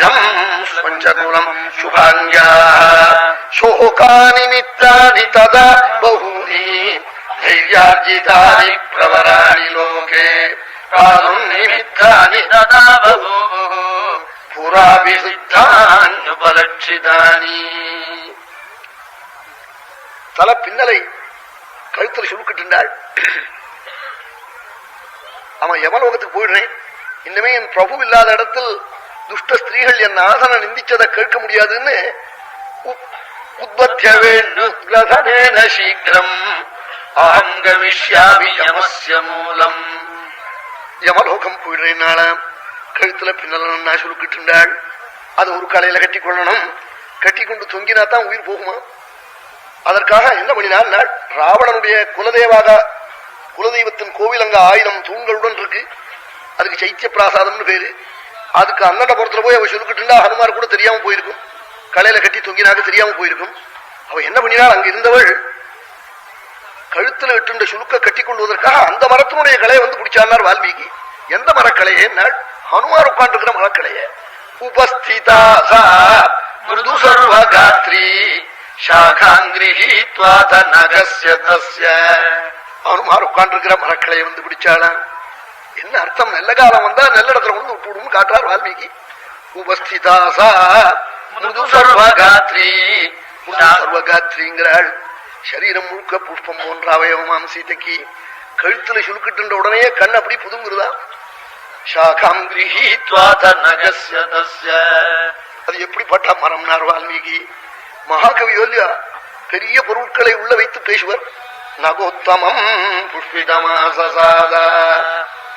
சாத்தியம் பஞ்சகுலம் சுபாங்யா சோகாநிமித்தானி ததா பஹூனி தைர்யார்ஜிதானி பிரவராணி லோகே காலம் நிமித்தானி ததா பஹூः புராபிசித்தான்யுபலட்சிதானி. தலை பின்னலை கழுத்தில் சுருக்கிட்டாள். அவன் எவலோகத்துக்கு போயிடுறேன், இன்னுமே என் பிரபு இல்லாத இடத்தில் துஷ்ட ஸ்திரீகள் என் நாதனை நிந்திச்சதை கேட்க முடியாதுன்னு உத்பத்திய வேண்டும் சீக்கிரம் அஹம் கமிஷ்யாமி யமஸ்ய மூலம். யமலோகம் போயிடுறேன் நாள கழுத்துல பின்னல சுருக்கிட்டாள். அது ஒரு கலையில கட்டி கொள்ளணும், கட்டி கொண்டு தொங்கினா தான் உயிர் போகுமா? அதற்காக என்ன பண்ணினாள், ராவணனுடைய குலதெய்வத்தின் கோவில் அங்க 1000 தூண்களுடன் இருக்கு. அதுக்கு சைத்திய பிராசாதம்னு பேரு. அதுக்கு அன்னடபுரத்துல போய் அவ சுருக்கிட்டுண்டா ஹனுமார் கூட தெரியாம போயிருக்கும், கலையில கட்டி தொங்கினாக்க தெரியாம போயிருக்கும். அவ என்ன பண்ணினாள், அங்க இருந்தவள் கழுத்துல இட்டுண்ட சுருக்க கட்டி கொள்வதற்காக அந்த மரத்தினுடைய கலையை வந்து பிடிச்சார் வால்மீகி. எந்த மரக்கலையே நாள், ஹனுமார் உட்கார்ந்து இருக்கிற மரக்கலைய. உபஸ்திதா மிருது சர்வகாத்ரி அவனுமார் உட்கார்ந்துருக்கிற மரக்கலையை வந்து பிடிச்சாளாம். என்ன அர்த்தம், நல்ல காலம் வந்தா நல்ல இடத்துல வந்து விட்டுடும் காட்டுறார் வால்மீகி. உபஸ்திதாசா மிருது சர்வகாத்ரி, சர்வகாத்ரிங்கிறாள். சரீரம் முழுக்க புஷ்பம் போன்ற அவயவமாம் சீதைக்கு. கழுத்துல சுருக்கிட்டு உடனே கண் அப்படி புதுங்குறதா. சாகாம் கிரஹீத்வாத நகஸ்ய தஸ்ய. அது எப்படிப்பட்ட மரம்னார் வால்மீகி. மகாகவி இல்லையா, பெரிய பொருட்களை உள்ள வைத்து பேசுவர். நகோத்தமம் புஷ்பிதமாசாத,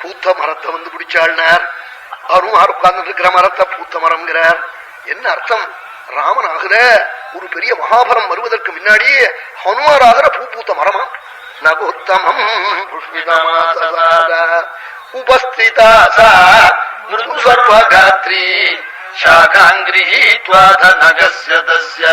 பூத்த மரத்தை வந்து பிடிச்சாள்னார். அருமார் உட்கார்ந்து இருக்கிற மரத்தை பூத்த மரம்ங்கிறார். என்ன அர்த்தம், ராமன் ஆகிற ஒரு பெரிய மகாபரம் வருவதற்கு முன்னாடி ஹனுமார் ஆகிற பூ பூத்த மரமா. நகோத்தமம் புஷ்பிதமாசாத உபஸ்திதா மிருது சர்வகாத்ரி சாகாங்கிரஹீத்வாத நகஸ்ய தஸ்ய.